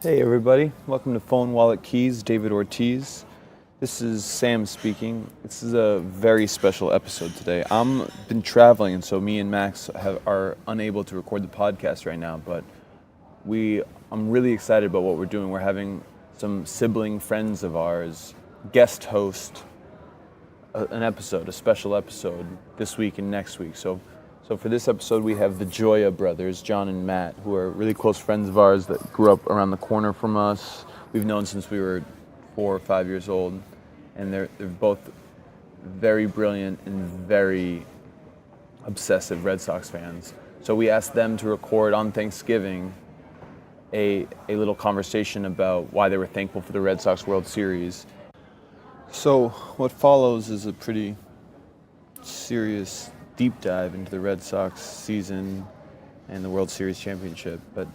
Hey everybody, welcome to Phone Wallet Keys David Ortiz. This is Sam speaking. This is a very special episode today. I'm been traveling, and so me and Max are unable to record the podcast right now, but I'm really excited about what we're doing. We're having some sibling friends of ours guest host a special episode this week and next week. So for this episode, we have the Gioia brothers, John and Matt, who are really close friends of ours that grew up around the corner from us. We've known since we were 4 or 5 years old, and they're both very brilliant and very obsessive Red Sox fans. So we asked them to record on Thanksgiving a little conversation about why they were thankful for the Red Sox World Series. So what follows is a pretty serious deep dive into the Red Sox season and the World Series championship, but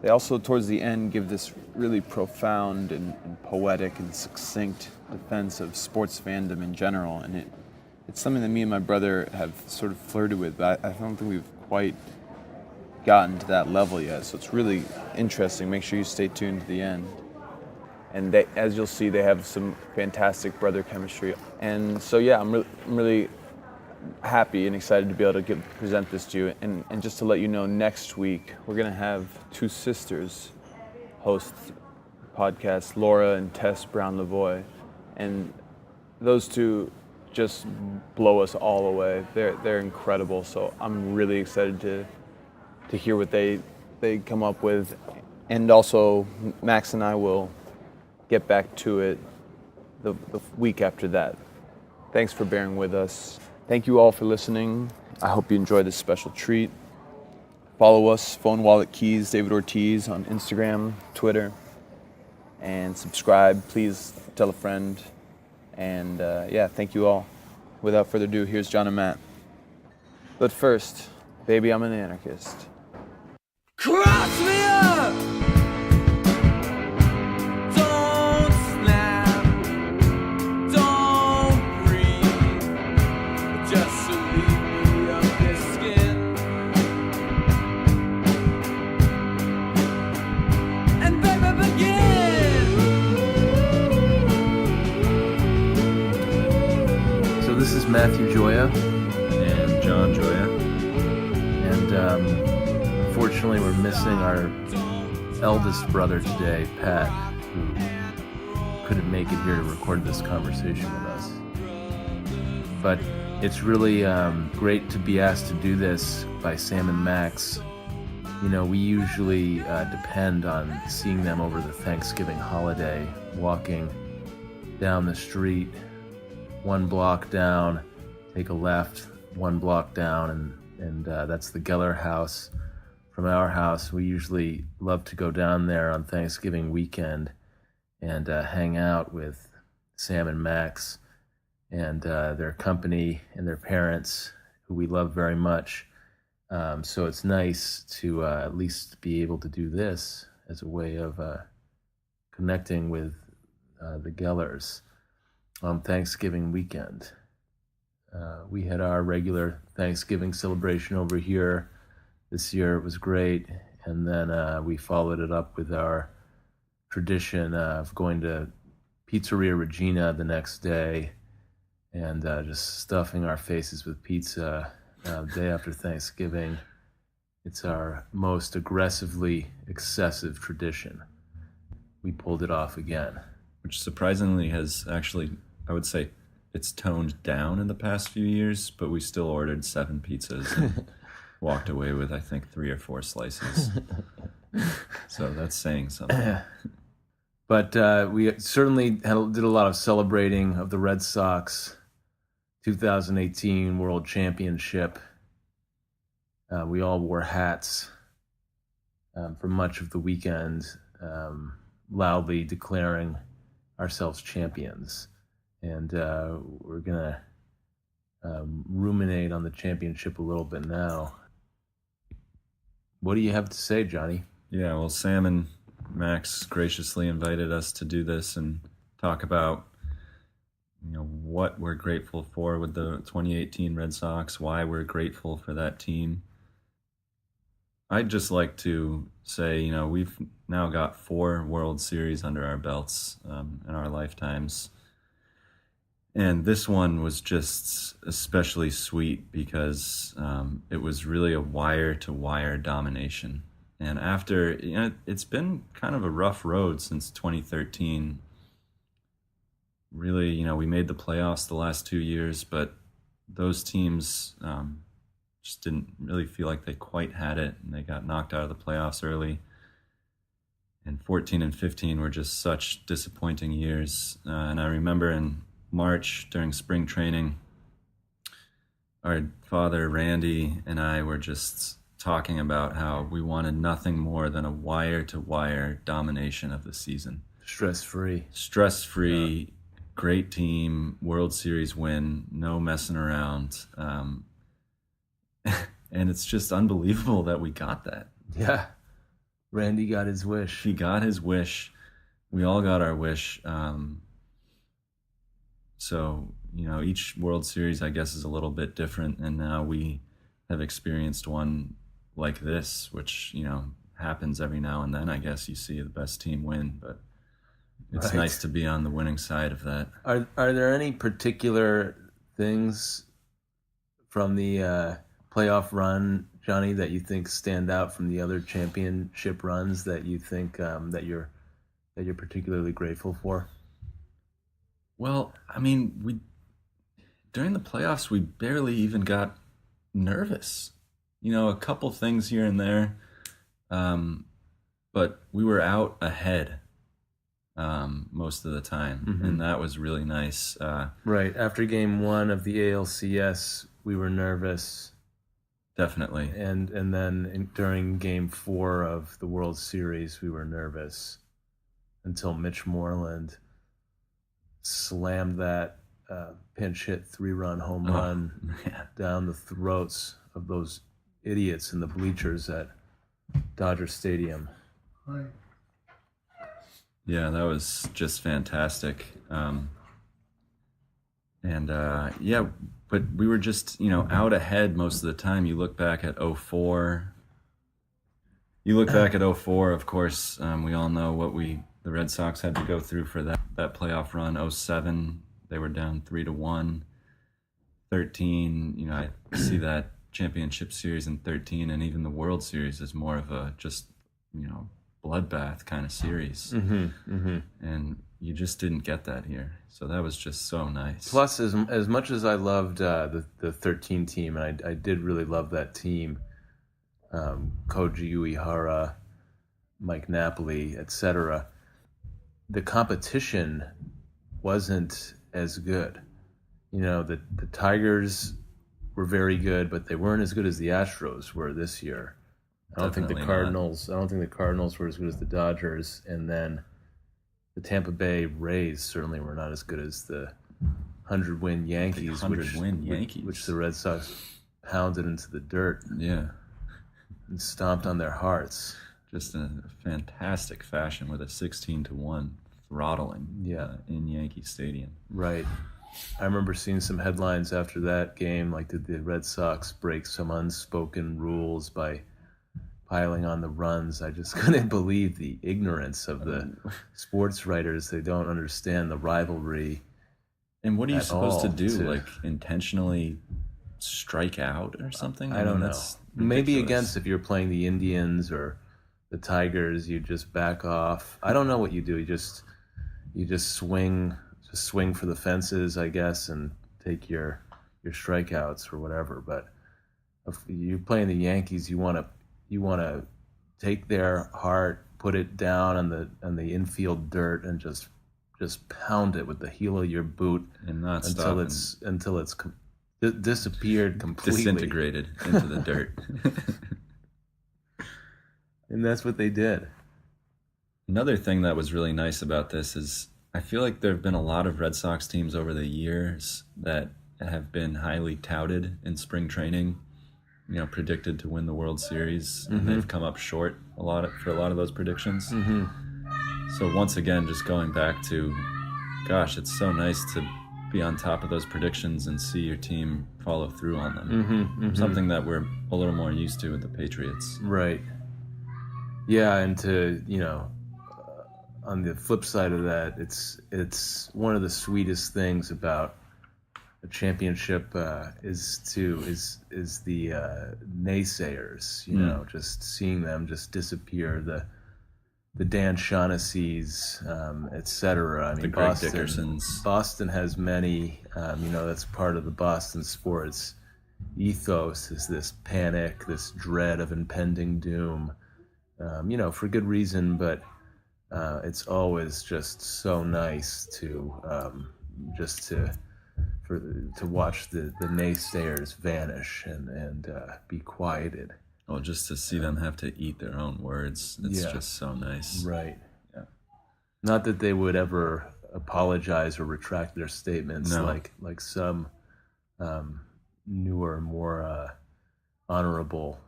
they also, towards the end, give this really profound and poetic and succinct defense of sports fandom in general, and it's something that me and my brother have sort of flirted with, but I don't think we've quite gotten to that level yet, so it's really interesting. Make sure you stay tuned to the end. And as you'll see, they have some fantastic brother chemistry. And so, yeah, I'm really happy and excited to be able to present this to you. And just to let you know, next week we're going to have two sisters host the podcast, Laura and Tess Brown-Lavoie. And those two just blow us all away. They're incredible. So I'm really excited to hear what they come up with. And also, Max and I will get back to it the week after that. Thanks for bearing with us. Thank you all for listening. I hope you enjoy this special treat. Follow us, Phone Wallet Keys David Ortiz, on Instagram, Twitter, and subscribe. Please tell a friend. And thank you all. Without further ado, here's John and Matt. But first, baby, I'm an anarchist. Cross me up! This is Matthew Gioia and John Gioia, and unfortunately we're missing our eldest brother today, Pat, who couldn't make it here to record this conversation with us. But it's really great to be asked to do this by Sam and Max. You know, we usually depend on seeing them over the Thanksgiving holiday, walking down the street, one block down, take a left, one block down, and that's the Geller house. From our house, we usually love to go down there on Thanksgiving weekend and hang out with Sam and Max and their company and their parents, who we love very much. So it's nice to at least be able to do this as a way of connecting with the Gellers on Thanksgiving weekend. We had our regular Thanksgiving celebration over here. This year it was great, and then we followed it up with our tradition of going to Pizzeria Regina the next day and just stuffing our faces with pizza day after Thanksgiving. It's our most aggressively excessive tradition. We pulled it off again. which surprisingly has actually, I would say, it's toned down in the past few years, but we still ordered 7 pizzas and walked away with, I think, 3 or 4 slices. So that's saying something. But we certainly did a lot of celebrating of the Red Sox 2018 World Championship. We all wore hats for much of the weekend, loudly declaring ourselves champions. And we're going to ruminate on the championship a little bit now. What do you have to say, Johnny? Yeah, well, Sam and Max graciously invited us to do this and talk about, what we're grateful for with the 2018 Red Sox, why we're grateful for that team. I'd just like to say, we've now got 4 World Series under our belts in our lifetimes. And this one was just especially sweet because it was really a wire-to-wire domination. And after, it's been kind of a rough road since 2013. Really, we made the playoffs the last 2 years, but those teams just didn't really feel like they quite had it, and they got knocked out of the playoffs early. And 14 and 15 were just such disappointing years. And I remember in March during spring training, our father Randy and I were just talking about how we wanted nothing more than a wire-to-wire domination of the season. Stress-free. Stress-free, great team, World Series win, no messing around. And it's just unbelievable that we got that. Yeah. Randy got his wish. He got his wish. We all got our wish. So, each World Series, I guess, is a little bit different. And now we have experienced one like this, which, happens every now and then. I guess you see the best team win, but it's nice to be on the winning side of that. Are there any particular things from the playoff run, Johnny, that you think stand out from the other championship runs that you think that you're particularly grateful for? Well, during the playoffs, we barely even got nervous. A couple things here and there, but we were out ahead most of the time, and that was really nice. Right. After game 1 of the ALCS, we were nervous. Definitely. And then during game 4 of the World Series, we were nervous until Mitch Moreland slammed that pinch hit 3-run home run down the throats of those idiots in the bleachers at Dodger Stadium. Right. Yeah, that was just fantastic. But we were just, out ahead most of the time. You look back at 04. Of course, we all know what the Red Sox had to go through for that playoff run. 07, they were down 3-1. 13, I see that championship series in 13, and even the World Series is more of a just, bloodbath kind of series. And you just didn't get that here. So that was just so nice. Plus, as much as I loved the 13 team, and I did really love that team, Koji Uehara, Mike Napoli, etc., the competition wasn't as good. The Tigers were very good, but they weren't as good as the Astros were this year. I don't think the Cardinals were as good as the Dodgers, and then the Tampa Bay Rays certainly were not as good as the 100-win Yankees, which the Red Sox pounded into the dirt. Yeah. And stomped on their hearts. Just in a fantastic fashion with a 16-1 throttling in Yankee Stadium. Right. I remember seeing some headlines after that game, like did the Red Sox break some unspoken rules by piling on the runs? I just couldn't believe the ignorance of the sports writers. They don't understand the rivalry. And what are you supposed to do? Intentionally strike out or something? I don't know. Maybe against, if you're playing the Indians or the Tigers, you just back off. I don't know what you do. You just swing for the fences, I guess, and take your strikeouts or whatever. But if you're playing the Yankees, you want to take their heart, put it down on the infield dirt, and just pound it with the heel of your boot and not until it's disappeared completely, disintegrated into the dirt. And that's what they did. Another thing that was really nice about this is I feel like there have been a lot of Red Sox teams over the years that have been highly touted in spring training, predicted to win the World Series, and they've come up short for a lot of those predictions. So once again, just going back to, gosh, it's so nice to be on top of those predictions and see your team follow through on them. Something that we're a little more used to with the Patriots. Right. Yeah, and to on the flip side of that, it's one of the sweetest things about a championship is the naysayers. Just seeing them just disappear. The Dan Shaughnessy's, etc. I mean, The Greg Dickersons. Boston has many. That's part of the Boston sports ethos, is this panic, this dread of impending doom. For good reason, but it's always just so nice to watch the naysayers vanish and be quieted. Well, just to see them have to eat their own words, it's just so nice. Right. Yeah. Not that they would ever apologize or retract their statements, No. like some newer, more honorable,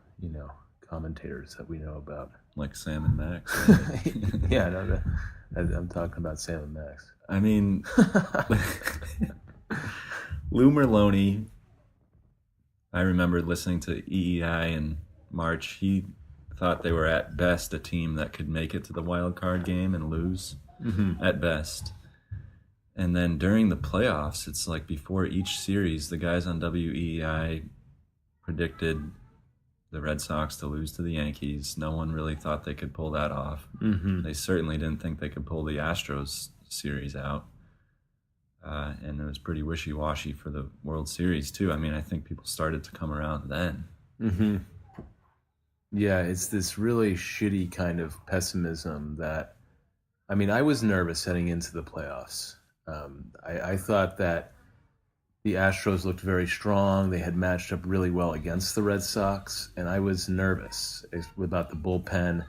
commentators that we know about. Like Sam and Max. Yeah, no, I'm talking about Sam and Max. I mean, Lou Merlone, I remember listening to EEI in March. He thought they were at best a team that could make it to the wild card game and lose, at best. And then during the playoffs, it's like before each series, the guys on WEEI predicted the Red Sox to lose to the Yankees. No one really thought they could pull that off. They certainly didn't think they could pull the Astros series out. And it was pretty wishy-washy for the World Series, too. I mean, I think people started to come around then. Yeah, it's this really shitty kind of pessimism that, I mean, I was nervous heading into the playoffs. I thought that the Astros looked very strong. They had matched up really well against the Red Sox, and I was nervous about the bullpen.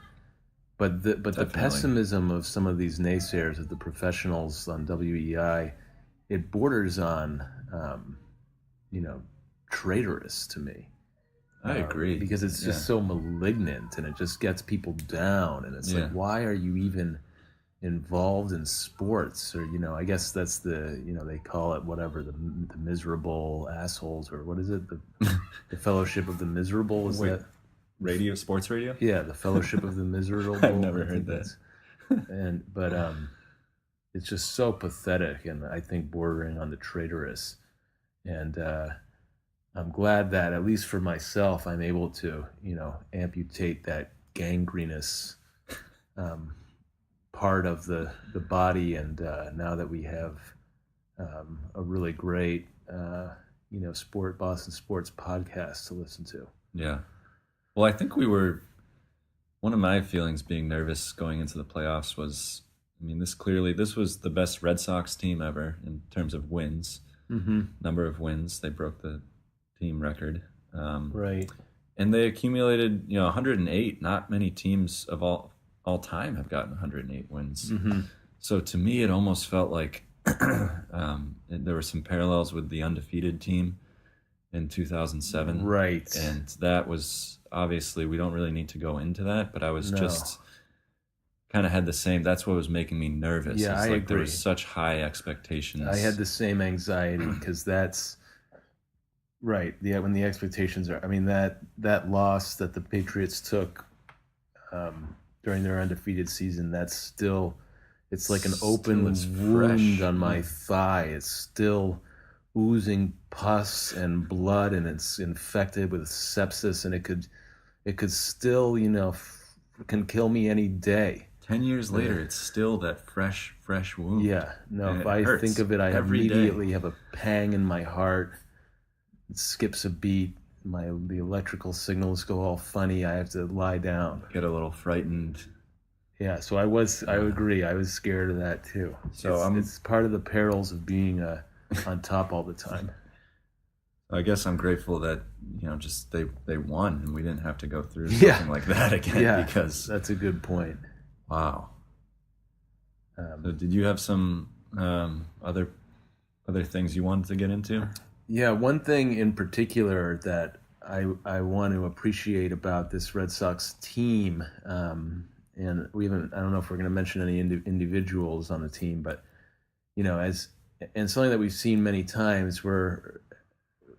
But the pessimism of some of these naysayers, of the professionals on WEI, it borders on, traitorous to me. I agree. Because it's just so malignant, and it just gets people down. And it's like, why are you even involved in sports? Or, I guess that's they call it whatever, the miserable assholes, or what is it? The Fellowship of the Miserable? Is that Sports radio? Yeah, the Fellowship of the Miserable. I've never heard that. But it's just so pathetic, and I think bordering on the traitorous. And I'm glad that, at least for myself, I'm able to, amputate that gangrenous part of the body. And now that we have a really great, Boston sports podcast to listen to. Yeah. Well, I think one of my feelings being nervous going into the playoffs was, I mean, this was the best Red Sox team ever in terms of wins. Number of wins. They broke the team record. Right. And they accumulated, 108. Not many teams of all time have gotten 108 wins. So to me, it almost felt like there were some parallels with the undefeated team in 2007. Right. And that was, obviously, we don't really need to go into that, but I was just kind of had the same, that's what was making me nervous. Yeah, it's I like agree. There were such high expectations. I had the same anxiety, because that's right. Yeah, when the expectations are, I mean, that loss that the Patriots took during their undefeated season, that's still, it's like an open wound on my thigh. It's still oozing pus and blood, and it's infected with sepsis, and it could still, can kill me any day. 10 years later, it's still that fresh wound. Yeah, no, And if it I hurts think of it, I every day. immediately have a pang in my heart. It skips a beat. The electrical signals go all funny. I have to lie down. Get a little frightened. Yeah, so I agree. I was scared of that too. So it's part of the perils of being on top all the time. I guess I'm grateful that, just they won and we didn't have to go through something like that again. Yeah, because that's a good point. Wow. So did you have some other things you wanted to get into? Yeah, one thing in particular that I want to appreciate about this Red Sox team, and I don't know if we're going to mention any individuals on the team, but and something that we've seen many times,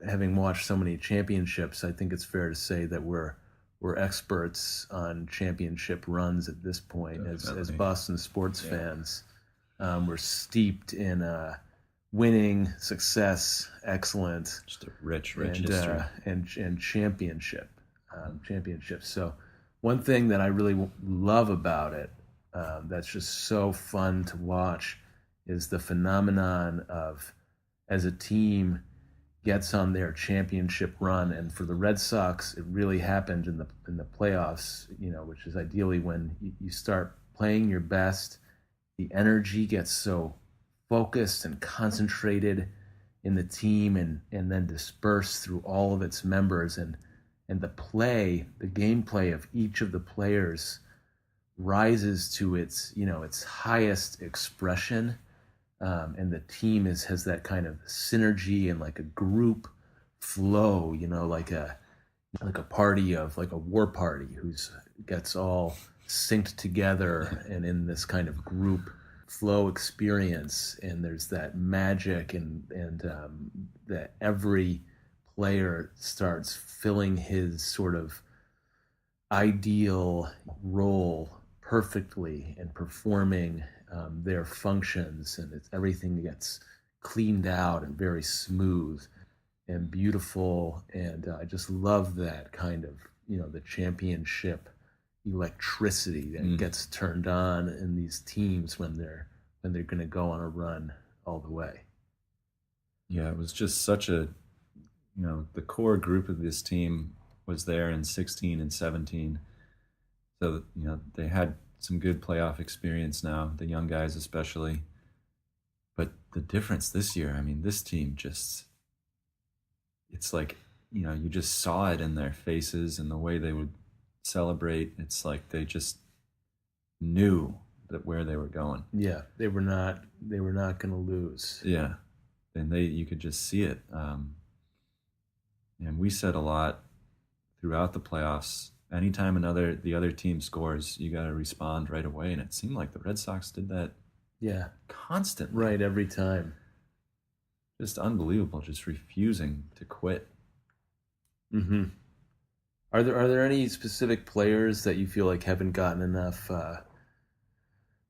having watched so many championships, I think it's fair to say that we're we're experts on championship runs at this point. As Definitely. Boston sports fans, we're steeped in winning, success, excellence, Just a rich and history. and championships. So one thing that I really love about it, that's just so fun to watch, is the phenomenon of, as a team gets on their championship run, and for the Red Sox, it really happened in the playoffs. Which is ideally when you start playing your best. The energy gets so focused and concentrated in the team, and then dispersed through all of its members, and the gameplay of each of the players rises to its highest expression, and the team has that kind of synergy and like a group flow, like a war party who's gets all synced together and in this kind of group flow experience. And there's that magic, and that every player starts filling his sort of ideal role perfectly and performing their functions, and everything gets cleaned out and very smooth and beautiful. And I just love that kind of the championship electricity that gets turned on in these teams when they're going to go on a run all the way. Yeah, it was just such a, the core group of this team was there in 16 and 17. So, they had some good playoff experience now, the young guys especially. But the difference this year, I mean, this team just, it's like, you just saw it in their faces and the way they would celebrate. It's like they just knew that where they were going. Yeah, they were not going to lose. Yeah, and you could just see it. And we said a lot throughout the playoffs. Anytime the other team scores, you got to respond right away, and it seemed like the Red Sox did that. Yeah, constantly. Right, every time. Just unbelievable, just refusing to quit. Mm-hmm. Are there any specific players that you feel like haven't gotten enough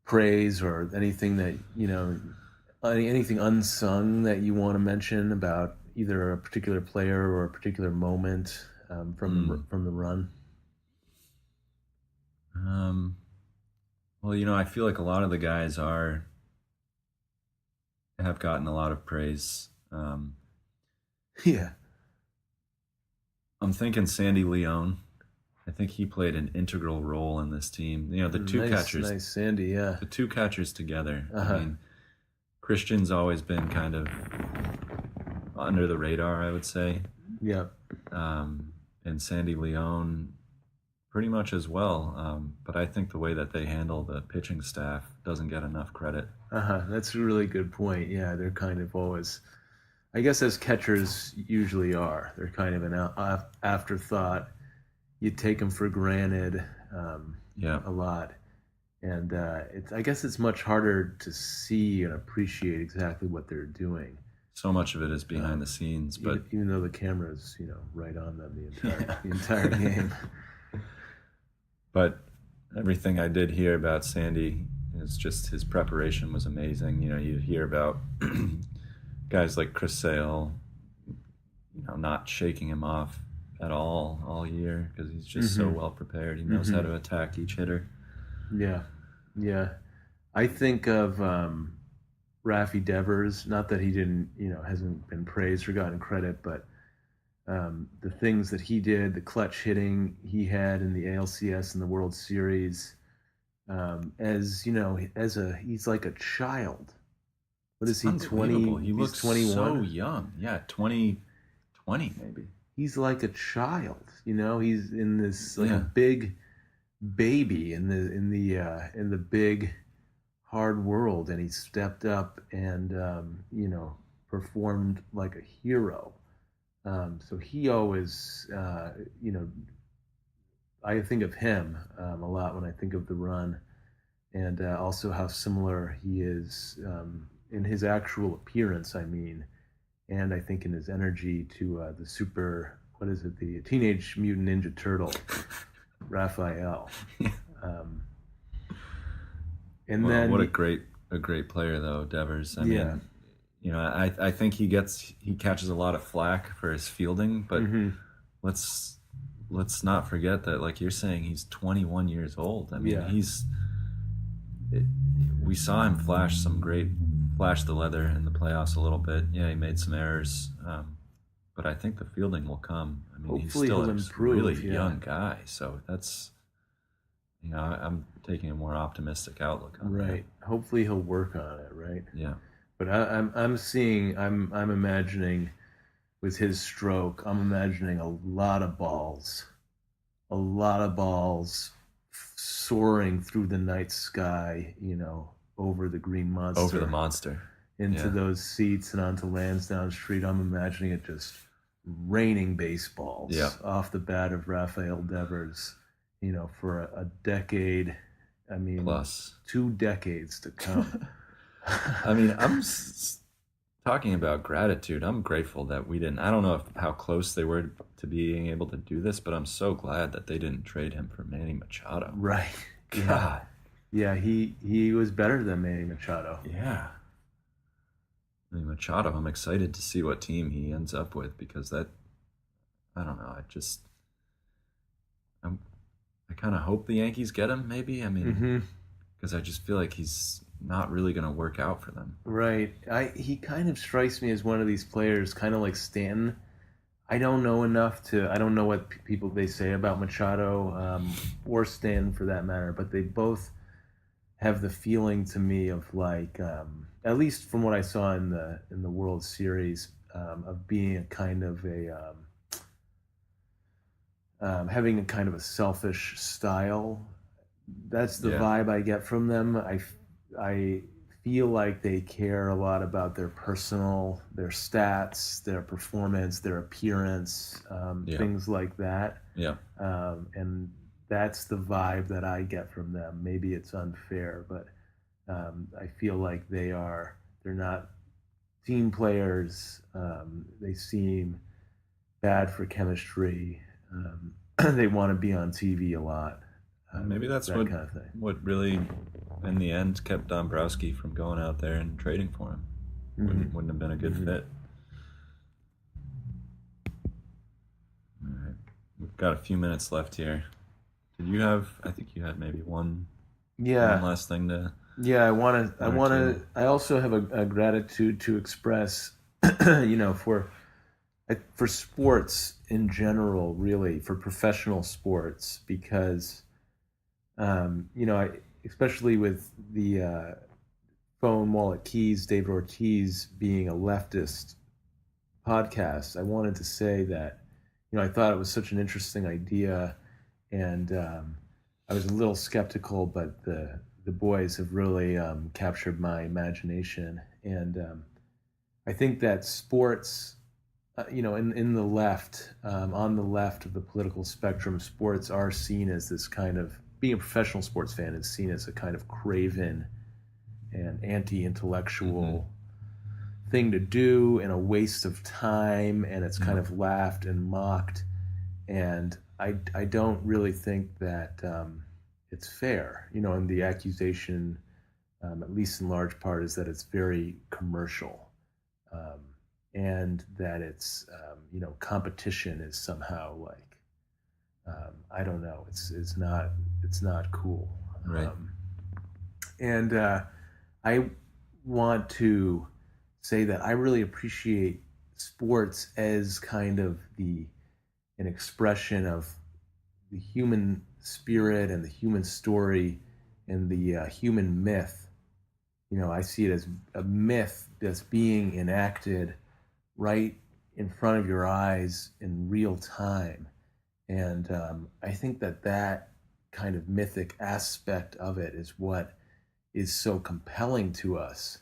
praise, or anything that anything unsung that you want to mention about either a particular player or a particular moment from the run? Well, I feel like a lot of the guys have gotten a lot of praise. Yeah. I'm thinking Sandy Leone. I think he played an integral role in this team. The two catchers. Nice, Sandy, yeah. The two catchers together. Uh-huh. I mean, Christian's always been kind of under the radar, I would say. Yeah. And Sandy Leone pretty much as well. But I think the way that they handle the pitching staff doesn't get enough credit. That's a really good point. Yeah, they're kind of always, I guess, as catchers usually are. They're kind of an afterthought. You take them for granted a lot. And I guess it's much harder to see and appreciate exactly what they're doing. So much of it is behind the scenes, but even though the camera's right on them the entire game. But everything I did hear about Sandy is just his preparation was amazing. You hear about guys like Chris Sale, not shaking him off at all year because he's just so well prepared. He knows how to attack each hitter. Yeah. I think of Raffy Devers. Not that he didn't, hasn't been praised or gotten credit, but the things that he did, the clutch hitting he had in the ALCS and the World Series, he's like a child. What is he, 20? He looks 21? so young. Yeah, 20 maybe. He's like a child, he's in this a big baby in the big hard world, and he stepped up and performed like a hero. So he always, I think of him a lot when I think of the run, and also how similar he is in his actual appearance, and I think in his energy to the super what is it? The Teenage Mutant Ninja Turtle, Raphael. And Well, then what a great player though, Devers. I mean, I think he catches a lot of flack for his fielding, but let's not forget that, like you're saying, he's 21 years old. I mean, we saw him flash the leather in the playoffs a little bit. Yeah, he made some errors, but I think the fielding will come. I mean, hopefully he's still he'll a improve, really young guy, so that's, I'm taking a more optimistic outlook on that. Right. Hopefully he'll work on it. Right. Yeah. But I'm imagining with his stroke, I'm imagining a lot of balls soaring through the night sky, over the green monster. Over the monster. Into those seats and onto Lansdowne Street. I'm imagining it just raining baseballs off the bat of Rafael Devers, for a decade. I mean, plus 2 decades to come. I mean, talking about gratitude. I'm grateful that we didn't. I don't know how close they were to being able to do this, but I'm so glad that they didn't trade him for Manny Machado. Right. God. Yeah, he was better than Manny Machado. Yeah. I mean, Machado, I'm excited to see what team he ends up with, because I don't know, I kind of hope the Yankees get him, maybe. I mean, because I just feel like he's not really going to work out for them. Right. He kind of strikes me as one of these players, kind of like Stanton. I don't know what people they say about Machado, or Stanton for that matter, but they both have the feeling to me of like, at least from what I saw in the World Series, of being a kind of having a kind of a selfish style. That's the vibe I get from them. I feel like they care a lot about their stats, their performance, their appearance, things like that. Yeah. And that's the vibe that I get from them. Maybe it's unfair, but I feel like they're not team players. They seem bad for chemistry. They want to be on TV a lot. Maybe that's that what kind of thing. What really, in the end, kept Dombrowski from going out there and trading for him. Wouldn't have been a good fit. All right, we've got a few minutes left here. Did you have? I think you had maybe one last thing to. Yeah, I also have a gratitude to express, for sports in general, really, for professional sports, because, especially with the phone Wallet Keys David Ortiz being a leftist podcast, I wanted to say that, I thought it was such an interesting idea, and I was a little skeptical, but the boys have really captured my imagination, and I think that sports, in the left, on the left of the political spectrum, sports are seen as this kind of, being a professional sports fan is seen as a kind of craven and anti-intellectual thing to do, and a waste of time, and it's kind of laughed and mocked, and I don't really think that it's fair, and the accusation, at least in large part, is that it's very commercial, and that it's, competition is somehow like, I don't know, it's not cool. Right. And I want to say that I really appreciate sports as kind of an expression of the human spirit and the human story and the human myth. I see it as a myth that's being enacted right in front of your eyes in real time. And I think that kind of mythic aspect of it is what is so compelling to us.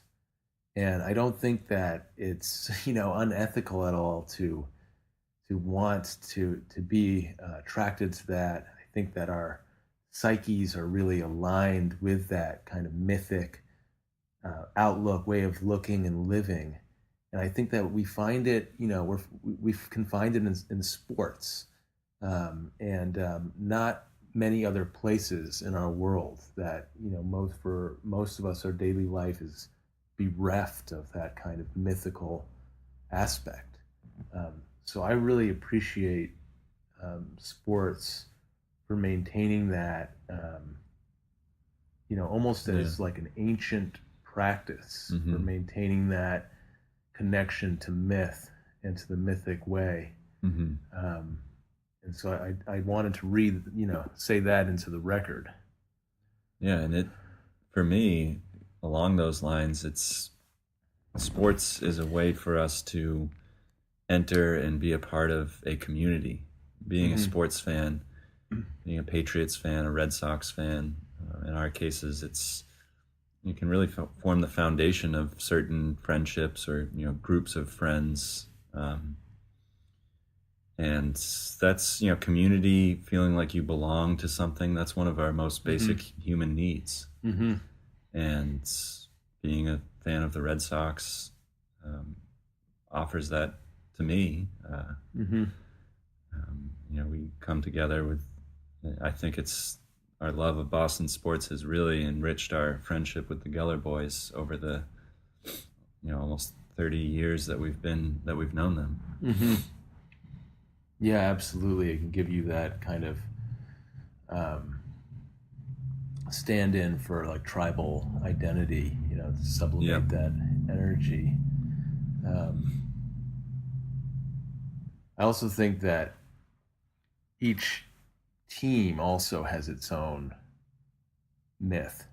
And I don't think that it's, unethical at all to want to be attracted to that. I think that our psyches are really aligned with that kind of mythic outlook, way of looking and living. And I think that we find it, we can find it in sports, and not many other places in our world that, for most of us, our daily life is bereft of that kind of mythical aspect. So I really appreciate sports for maintaining that, almost as like an ancient practice for maintaining that connection to myth and to the mythic way. And so I wanted to say that into the record. Yeah, and for me, along those lines, sports is a way for us to enter and be a part of a community. Being a sports fan, being a Patriots fan, a Red Sox fan, in our cases, you can really form the foundation of certain friendships or groups of friends, and that's community, feeling like you belong to something. That's one of our most basic human needs. And being a fan of the Red Sox offers that to me. We come together with, I think our love of Boston sports has really enriched our friendship with the Geller boys over the almost 30 years that we've known them. Yeah, absolutely. It can give you that kind of stand-in for like tribal identity, to sublimate that energy. I also think that each team also has its own myth.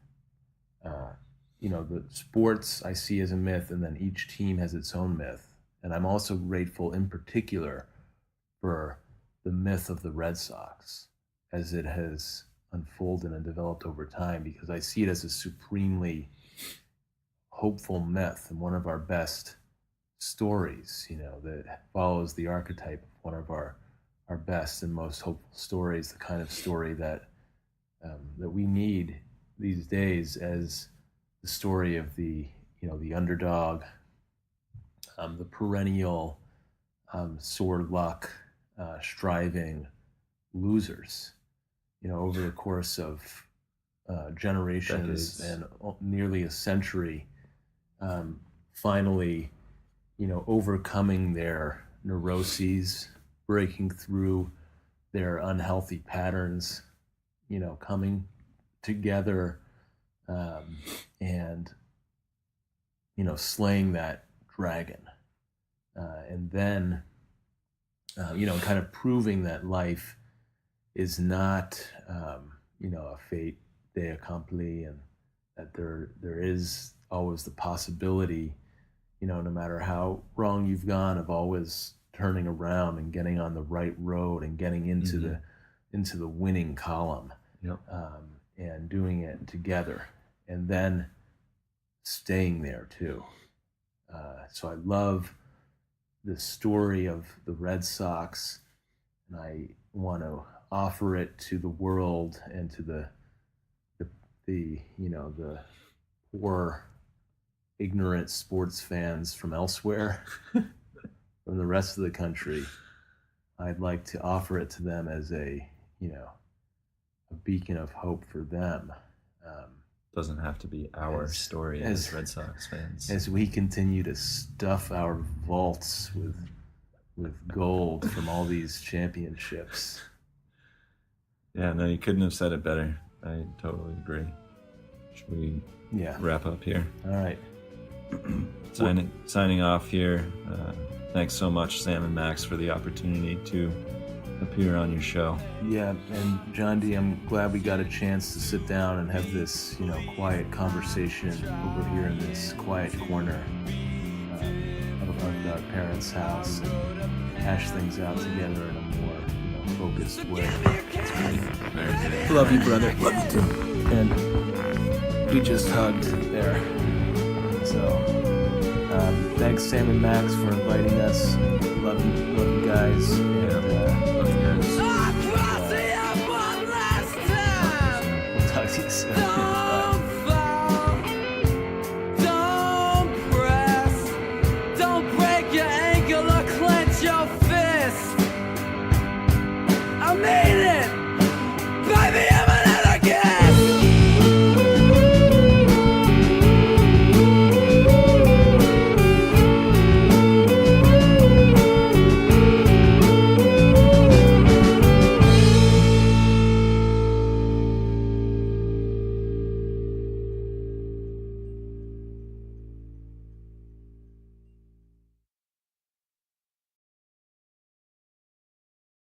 The sports I see as a myth, and then each team has its own myth. And I'm also grateful in particular for the myth of the Red Sox as it has unfolded and developed over time, because I see it as a supremely hopeful myth and one of our best stories, that follows the archetype of one of our best and most hopeful stories, the kind of story that we need these days, as the story of the underdog, the perennial sore luck, striving losers, over the course of generations and nearly a century, finally, overcoming their neuroses, breaking through their unhealthy patterns, coming together, and slaying that dragon, and then kind of proving that life is not a fate de accompli, and that there is always the possibility, no matter how wrong you've gone, of always turning around and getting on the right road and getting into the winning column. And doing it together, and then staying there too. So I love the story of the Red Sox, and I want to offer it to the world and to the poor, ignorant sports fans from elsewhere, from the rest of the country. I'd like to offer it to them as a beacon of hope for them. Doesn't have to be our story as Red Sox fans. As we continue to stuff our vaults with gold from all these championships. Yeah, no, you couldn't have said it better. I totally agree. Should we wrap up here? All right. Signing off here. Thanks so much, Sam and Max, for the opportunity to appear on your show. Yeah, and John D., I'm glad we got a chance to sit down and have this, quiet conversation over here in this quiet corner of our parents' house, and hash things out together in a more, focused way. It's great. Very good. Love you, brother. Love you too. And we just hugged there. So, thanks, Sam and Max, for inviting us. Love you guys. And, love you guys. Across the airport last time. we'll talk to you soon.